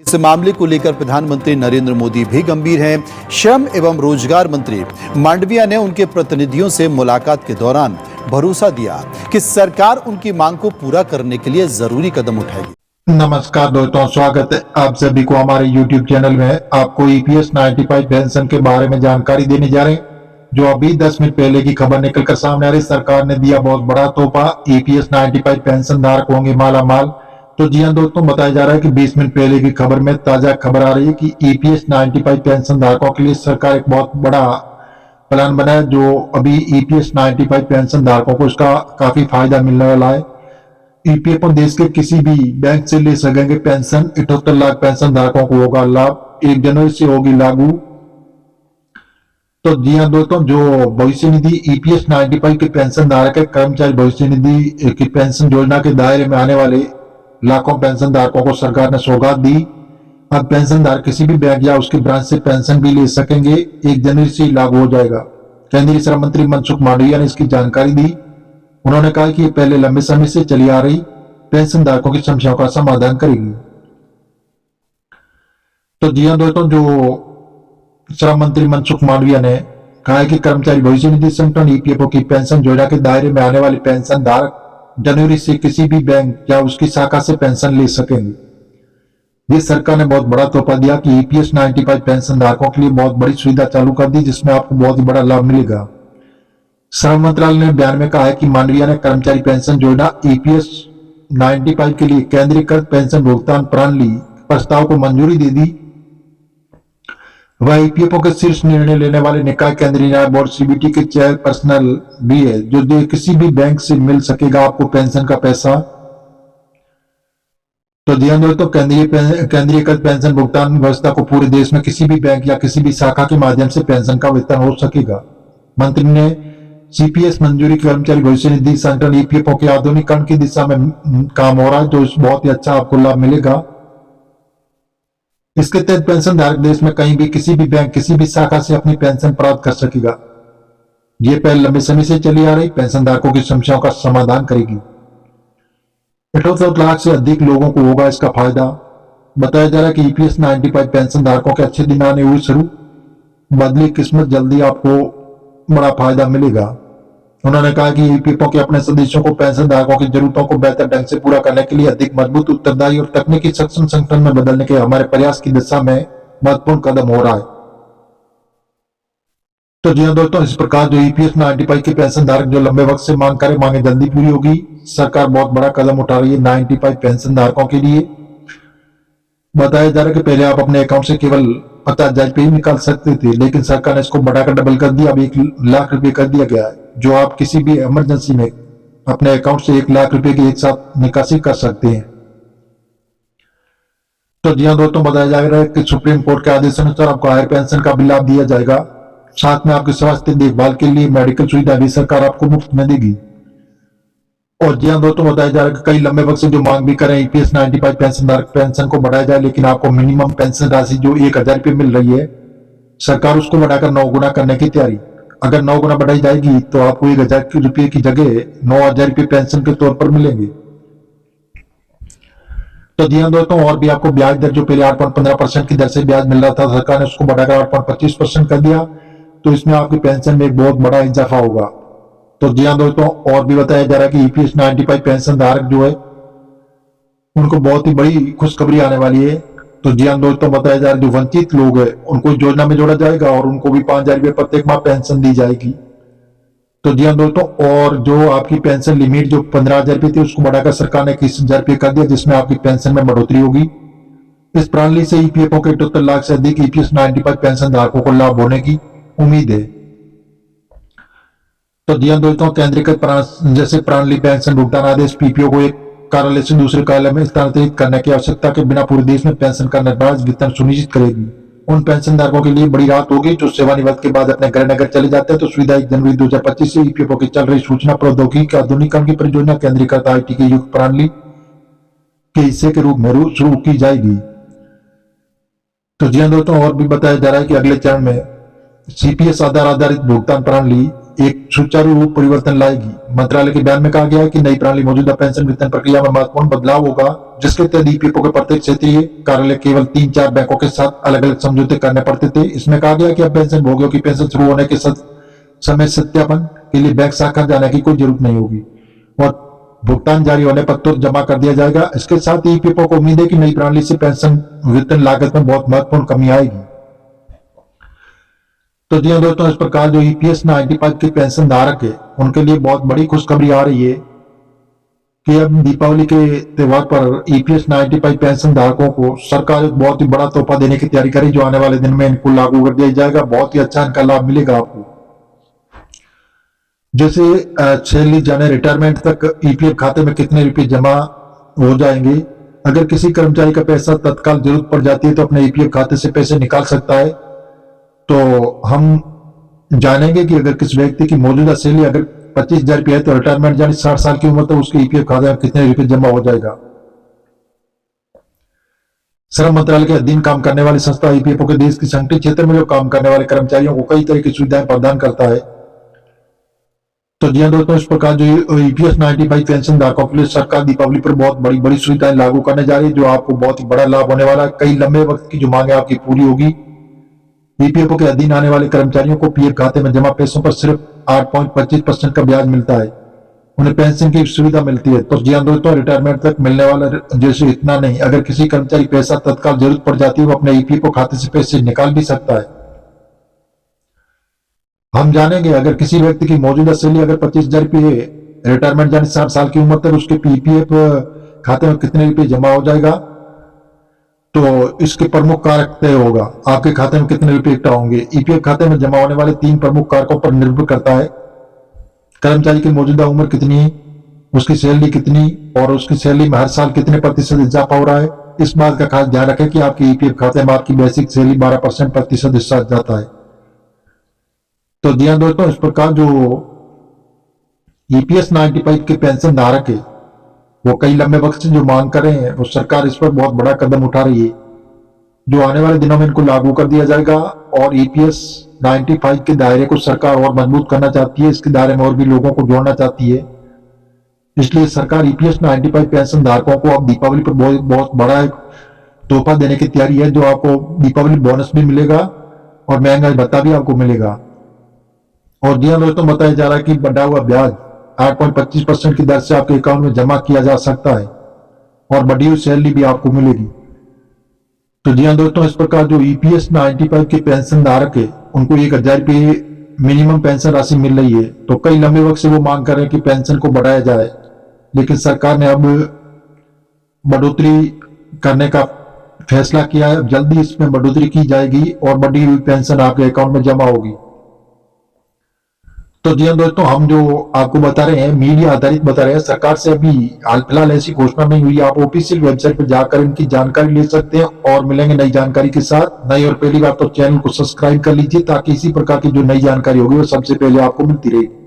इस मामले को लेकर प्रधानमंत्री नरेंद्र मोदी भी गंभीर हैं। श्रम एवं रोजगार मंत्री मांडविया ने उनके प्रतिनिधियों से मुलाकात के दौरान भरोसा दिया कि सरकार उनकी मांग को पूरा करने के लिए जरूरी कदम उठाएगी। नमस्कार दोस्तों, स्वागत है आप सभी को हमारे YouTube चैनल में। आपको EPS 95 पेंशन के बारे में जानकारी देने जा रहे हैं, जो अभी 10 मिनट पहले की खबर निकलकर सामने आ रही। सरकार ने दिया बहुत बड़ा तोहफा, EPS 95 पेंशन धारक होंगे माला माल। तो जी हाँ दोस्तों, बताया जा रहा है कि 20 मिनट पहले की खबर में ताजा खबर आ रही है कि EPS 95 पेंशन धारकों के लिए सरकार एक बहुत बड़ा प्लान बनाया, जो अभी EPS 95 पेंशन धारकों को इसका काफी फायदा मिलने वाला है। EPF देश के किसी भी बैंक से ले सकेंगे पेंशन। 78 लाख पेंशन धारकों को होगा लाभ, 1 जनवरी से होगी लागू। तो जी हाँ दोस्तों, जो भविष्य निधि EPS 95 के पेंशन धारक है, कर्मचारी भविष्य निधि की पेंशन योजना के दायरे में आने वाले लाखों पेंशन धारकों को सरकार ने सौगात दी। अब पेंशन धारक किसी भी बैंक या उसके ब्रांच से पेंशन भी ले सकेंगे, 1 जनवरी से लागू हो जाएगा। केंद्रीय श्रम मंत्री मनसुख मांडविया ने इसकी जानकारी दी। उन्होंने कहा कि ये पहले लंबे समय से चली आ रही पेंशन धारकों की समस्याओं का समाधान करेगी। तो जी हाँ दोस्तों, जो श्रम मंत्री मनसुख मांडविया ने कहा है कि कर्मचारी भविष्य निधि संगठन EPFO की पेंशन योजना के दायरे में आने वाले पेंशन धारक जनवरी से किसी भी बैंक या उसकी शाखा से पेंशन ले सकेंगे। ये सरकार ने बहुत बड़ा तोहफा दिया कि EPS 95 पेंशन धारकों के लिए बहुत बड़ी सुविधा चालू कर दी, जिसमें आपको बहुत ही बड़ा लाभ मिलेगा। श्रम मंत्रालय ने बयान में कहा है कि मांडविया ने कर्मचारी पेंशन योजना EPS 95 के लिए केंद्रीकृत पेंशन भुगतान प्रणाली प्रस्ताव को मंजूरी दे दी। वह EPFO के शीर्ष निर्णय लेने वाले निकाय केंद्रीय न्याय बोर्ड CBT के चेयरपर्सन भी है, जो किसी भी बैंक से मिल सकेगा आपको पेंशन का पैसा। तो ध्यान दो, तो केंद्रीयकृत पेंशन भुगतान व्यवस्था को पूरे देश में किसी भी बैंक या किसी भी शाखा के माध्यम से पेंशन का वितरण हो सकेगा। मंत्री ने CPS मंजूरी कर्मचारी भविष्य निधि संगठन EPFO के आधुनिकीकरण की दिशा में काम हो रहा है, जो बहुत ही अच्छा आपको लाभ मिलेगा। इसके तहत पेंशन धारक देश में कहीं भी किसी भी बैंक किसी भी शाखा से अपनी पेंशन प्राप्त कर सकेगा। ये पहल लंबे समय से चली आ रही पेंशन धारकों की समस्याओं का समाधान करेगी। 78 लाख से अधिक लोगों को होगा इसका फायदा। बताया जा रहा है कि EPS 95 पेंशन धारकों के अच्छे दिन आने हुए शुरू, बदली किस्मत, जल्दी आपको बड़ा फायदा मिलेगा। उन्होंने कहा कि EPFO के अपने सदस्यों को पेंशन धारकों की जरूरतों को बेहतर ढंग से पूरा करने के लिए अधिक मजबूत, उत्तरदायी और तकनीकी सक्षम संगठन में बदलने के हमारे प्रयास की दिशा में महत्वपूर्ण कदम हो रहा है। तो जी हाँ दोस्तों, इस प्रकार जो EPS 95 के पेंशन धारक जो लंबे वक्त से मांग करे, मांगे जल्दी पूरी होगी। सरकार बहुत बड़ा कदम उठा रही है 95 पेंशन धारकों के लिए। बताया जा रहा है कि पहले आप अपने अकाउंट से केवल 50,000 रुपये ही निकाल सकते थे, लेकिन सरकार ने इसको बढ़ाकर डबल कर दिया। अब 1 लाख रुपए कर दिया गया है, जो आप किसी भी इमरजेंसी में अपने अकाउंट से 1 लाख रुपए की एक साथ निकासी कर सकते हैं। तो जी हाँ दोस्तों, बताया जा रहा है कि सुप्रीम कोर्ट के आदेश अनुसार आपको हायर पेंशन का भी लाभ दिया जाएगा। साथ में आपके स्वास्थ्य देखभाल के लिए मेडिकल सुविधा भी सरकार आपको मुफ्त में देगी। और जी हाँ दोस्तों, बताया जा रहा है कि कई लंबे वक्त से जो मांग भी करें EPS 95 पेंशन धारक पेंशन को बढ़ाया जाए, लेकिन आपको मिनिमम पेंशन राशि जो 1,000 रुपये मिल रही है, सरकार उसको बढ़ाकर 9 गुना करने की तैयारी। अगर 9 गुना बढ़ाई जाएगी तो आपको 1,000 रुपये की जगह 9,000 रुपये पेंशन के तौर पर मिलेंगे। तो जी हाँ दोस्तों, और भी आपको ब्याज दर जो पहले 8.15% की दर से ब्याज मिल रहा था, सरकार ने उसको बढ़ाकर 8.25% कर दिया। तो इसमें आपकी पेंशन में एक बहुत बड़ा इजाफा होगा। तो जी हाँ दोस्तों, और भी बताया जा रहा है कि EPS 95 पेंशन धारक जो है उनको बहुत ही बड़ी खुशखबरी आने वाली है। तो जी हाँ दोस्तों, बताया जा रहा है जो वंचित लोग हैं उनको योजना में जोड़ा जाएगा और उनको भी 5,000 रुपये प्रत्येक माह पेंशन दी जाएगी। तो जी हाँ दोस्तों, और जो आपकी पेंशन लिमिट जो 15,000 रुपये थी उसको बढ़ाकर सरकार ने 21,000 रुपये कर दिया, जिसमें आपकी पेंशन में बढ़ोतरी होगी। इस प्रणाली से EPFO के 78 लाख से अधिक EPS 95 पेंशन धारकों को लाभ होने की उम्मीद है। तो जी हाँ दोस्तों, केंद्रीकृत जैसे प्रणाली पेंशन भुगतान आदेश PPO को एक कार्यालय से दूसरे कार्यालय में स्थानांतरित करने की आवश्यकता के बिना पूरे देश में पेंशन का निर्बाध वितरण सुनिश्चित करेगी। उन पेंशन धारकों के लिए बड़ी राहत होगी जो सेवानिवृत्त के बाद अपने घर नगर चले जाते हैं। तो सुविधा 1 जनवरी 2025 से EPFO की चल रही सूचना प्रौद्योगिकी के आधुनिकीकरण की परियोजना केंद्रीकृत IT की युक्त प्रणाली के हिस्से के रूप में शुरू की जाएगी। तो जी हाँ दोस्तों, और भी बताया जा रहा है कि अगले चरण में CPS आधार आधारित भुगतान प्रणाली एक सुचारू रूप परिवर्तन लाएगी। मंत्रालय के बयान में कहा गया है कि नई प्रणाली मौजूदा पेंशन वितरण प्रक्रिया में महत्वपूर्ण बदलाव होगा, जिसके तहत ईपीएफओ के प्रत्येक क्षेत्रीय कार्यालय केवल 3-4 बैंकों के साथ अलग अलग समझौते करने पड़ते थे। इसमें कहा गया कि अब पेंशन भोगियों की पेंशन शुरू होने के समय सत्यापन के लिए बैंक शाखा जाने की कोई जरूरत नहीं होगी और भुगतान जारी होने पर तुरंत जमा कर दिया जाएगा। इसके साथ ही ईपीएफओ को उम्मीद है कि नई प्रणाली से पेंशन वितरण लागत में बहुत महत्वपूर्ण कमी आएगी। तो जी हाँ दोस्तों, इस प्रकार जो ईपीएस 95 के पेंशन धारक है उनके लिए बहुत बड़ी खुशखबरी आ रही है कि अब दीपावली के त्योहार पर ईपीएस 95 पेंशन धारकों को सरकार एक बहुत ही बड़ा तोहफा देने की तैयारी करी, जो आने वाले दिन में इनको लागू कर दिया जाएगा। बहुत ही अच्छा इनका लाभ मिलेगा आपको। जैसे सैलरी जाने रिटायरमेंट तक ईपीएफ खाते में कितने रुपए जमा हो जाएंगे। अगर किसी कर्मचारी का पैसा तत्काल जरूरत पड़ जाती है तो अपने ईपीएफ खाते से पैसे निकाल सकता है। तो हम जानेंगे कि अगर किस व्यक्ति की मौजूदा सैलरी अगर 25,000 रुपये है तो रिटायरमेंट यानी 60 साल की उम्र तक उसके ईपीएफ खाते में कितने रुपए जमा हो जाएगा। श्रम मंत्रालय के अधीन काम करने वाली संस्था ईपीएफओ के देश के संगठित क्षेत्र में जो काम करने वाले कर्मचारियों को कई तरह की सुविधाएं प्रदान करता है। तो जी हाँ दोस्तों, इस प्रकार जो ईपीएस 95 पेंशन धारकों के लिए सरकार दीपावली पर बहुत बड़ी बड़ी सुविधाएं लागू करने जा रही है, जो आपको बहुत ही बड़ा लाभ होने वाला है। कई लंबे वक्त की जो मांगे आपकी पूरी होगी। ईपीएफओ के अधीन आने वाले कर्मचारियों को पीएफ खाते में जमा पैसों पर सिर्फ 8.25% का ब्याज मिलता है। उन्हें पेंशन की सुविधा मिलती है। तो जी हाँ दोस्तों, रिटायरमेंट तक मिलने वाला जैसे इतना नहीं, अगर किसी कर्मचारी पैसा तत्काल जरूरत पड़ जाती है वो अपने ईपीएफओ खाते से पैसे निकाल भी सकता है। हम जानेंगे अगर किसी व्यक्ति की मौजूदा सैलरी अगर 25,000 रुपये है, रिटायरमेंट यानी 60 साल की उम्र तक उसके पीपीएफ खाते में कितने रुपए जमा हो जाएगा। तो इसके प्रमुख कारक तय होगा, आपके खाते में कितने रुपए इकट्ठा होंगे। ईपीएफ खाते में जमा होने वाले 3 प्रमुख कारकों पर निर्भर करता है। कर्मचारी की मौजूदा उम्र कितनी है, उसकी सैलरी कितनी और उसकी सैलरी में हर साल कितने प्रतिशत इजाफा हो रहा है। इस बात का खास ध्यान रखें कि आपके ईपीएफ खाते में आपकी बेसिक सैलरी 12% प्रतिशत हिस्सा जाता है। तो जी हाँ दोस्तों, इस प्रकार जो ईपीएस 95 के पेंशन धारक है वो कई लंबे वक्त से जो मांग कर रहे हैं, वो सरकार इस पर बहुत बड़ा कदम उठा रही है, जो आने वाले दिनों में इनको लागू कर दिया जाएगा। और ईपीएस 95 के दायरे को सरकार और मजबूत करना चाहती है, इसके दायरे में और भी लोगों को जोड़ना चाहती है। इसलिए सरकार ईपीएस 95 पेंशन धारकों को अब दीपावली पर बहुत बड़ा एक तोहफा देने की तैयारी है, जो आपको दीपावली बोनस भी मिलेगा और महंगाई भत्ता भी आपको मिलेगा। और जी हाँ दोस्तों, बताया जा रहा है कि बढ़ा हुआ ब्याज 8.25% की दर से आपके अकाउंट में जमा किया जा सकता है और बढ़ी हुई सैलरी भी आपको मिलेगी। तो जी हाँ दोस्तों, इस प्रकार जो ईपीएस 95 के पेंशन धारक है उनको 1,000 रुपये मिनिमम पेंशन राशि मिल रही है। तो कई लंबे वक्त से वो मांग कर रहे हैं कि पेंशन को बढ़ाया जाए, लेकिन सरकार ने अब बढ़ोतरी करने का फैसला किया है। जल्दी इसमें बढ़ोतरी की जाएगी और बढ़ी हुई पेंशन आपके अकाउंट में जमा होगी। तो जी हाँ दोस्तों, हम जो आपको बता रहे हैं मीडिया आधारित बता रहे हैं, सरकार से अभी हाल फिलहाल ऐसी घोषणा नहीं हुई। आप ऑफिशियल वेबसाइट पर जाकर इनकी जानकारी ले सकते हैं और मिलेंगे नई जानकारी के साथ। नई और पहली बात तो चैनल को सब्सक्राइब कर लीजिए ताकि इसी प्रकार की जो नई जानकारी होगी वो सबसे पहले आपको मिलती रहेगी।